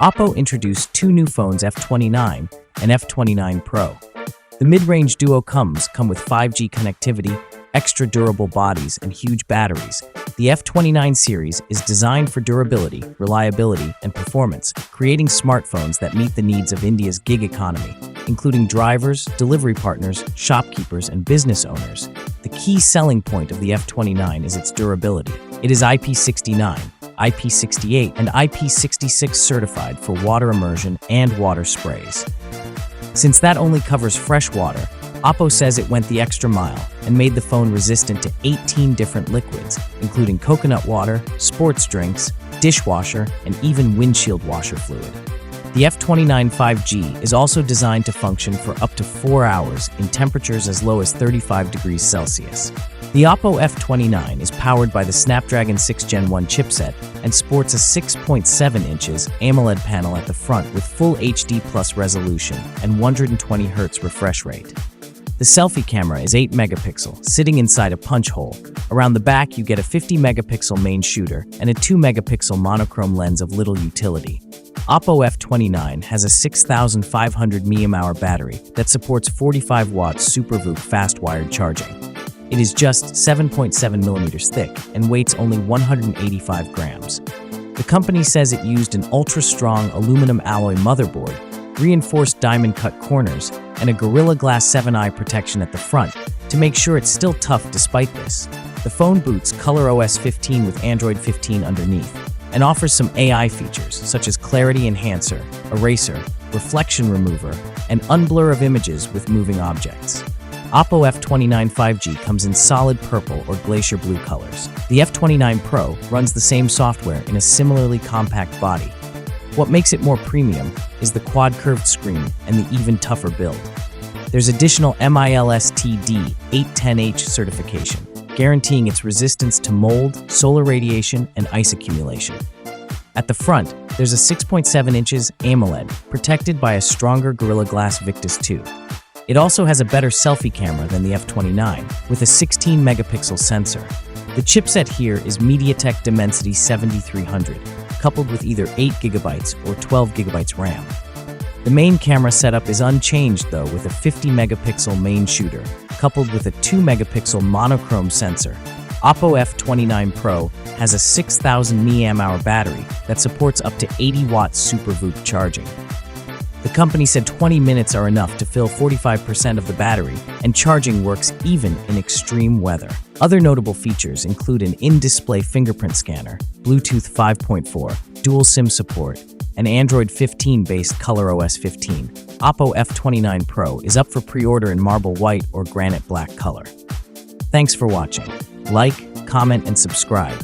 Oppo introduced two new phones, F29 and F29 Pro. The mid-range duo come with 5G connectivity, extra durable bodies, and huge batteries. The F29 series is designed for durability, reliability, and performance, creating smartphones that meet the needs of India's gig economy, including drivers, delivery partners, shopkeepers, and business owners. The key selling point of the F29 is its durability. It is IP69, IP68, and IP66 certified for water immersion and water sprays. Since that only covers fresh water, Oppo says it went the extra mile and made the phone resistant to 18 different liquids, including coconut water, sports drinks, dishwasher, and even windshield washer fluid. The F29 5G is also designed to function for up to 4 hours in temperatures as low as 35 degrees Celsius. The Oppo F29 is powered by the Snapdragon 6 Gen 1 chipset and sports a 6.7 inches AMOLED panel at the front with full HD plus resolution and 120Hz refresh rate. The selfie camera is 8 megapixel, sitting inside a punch hole. Around the back, you get a 50 megapixel main shooter and a 2 megapixel monochrome lens of little utility. Oppo F29 has a 6,500 mAh battery that supports 45 watts SUPERVOOC fast wired charging. It is just 7.7 millimeters thick and weighs only 185 grams. The company says it used an ultra-strong aluminum alloy motherboard, reinforced diamond-cut corners, and a Gorilla Glass 7i protection at the front to make sure it's still tough despite this. The phone boots ColorOS 15 with Android 15 underneath and offers some AI features such as clarity enhancer, eraser, reflection remover, and unblur of images with moving objects. Oppo F29 5G comes in solid purple or glacier blue colors. The F29 Pro runs the same software in a similarly compact body. What makes it more premium is the quad curved screen and the even tougher build. There's additional MILSTD 810H certification, guaranteeing its resistance to mold, solar radiation, and ice accumulation. At the front, there's a 6.7 inches AMOLED protected by a stronger Gorilla Glass Victus 2. It also has a better selfie camera than the F29, with a 16 megapixel sensor. The chipset here is MediaTek Dimensity 7300, coupled with either 8GB or 12GB RAM. The main camera setup is unchanged though, with a 50 megapixel main shooter, coupled with a 2 megapixel monochrome sensor. Oppo F29 Pro has a 6,000 mAh battery that supports up to 80 watts SUPERVOOC charging. The company said 20 minutes are enough to fill 45% of the battery, and charging works even in extreme weather. Other notable features include an in-display fingerprint scanner, Bluetooth 5.4, dual SIM support, and Android 15-based ColorOS 15. Oppo F29 Pro is up for pre-order in marble white or granite black color. Thanks for watching. Like, comment, and subscribe.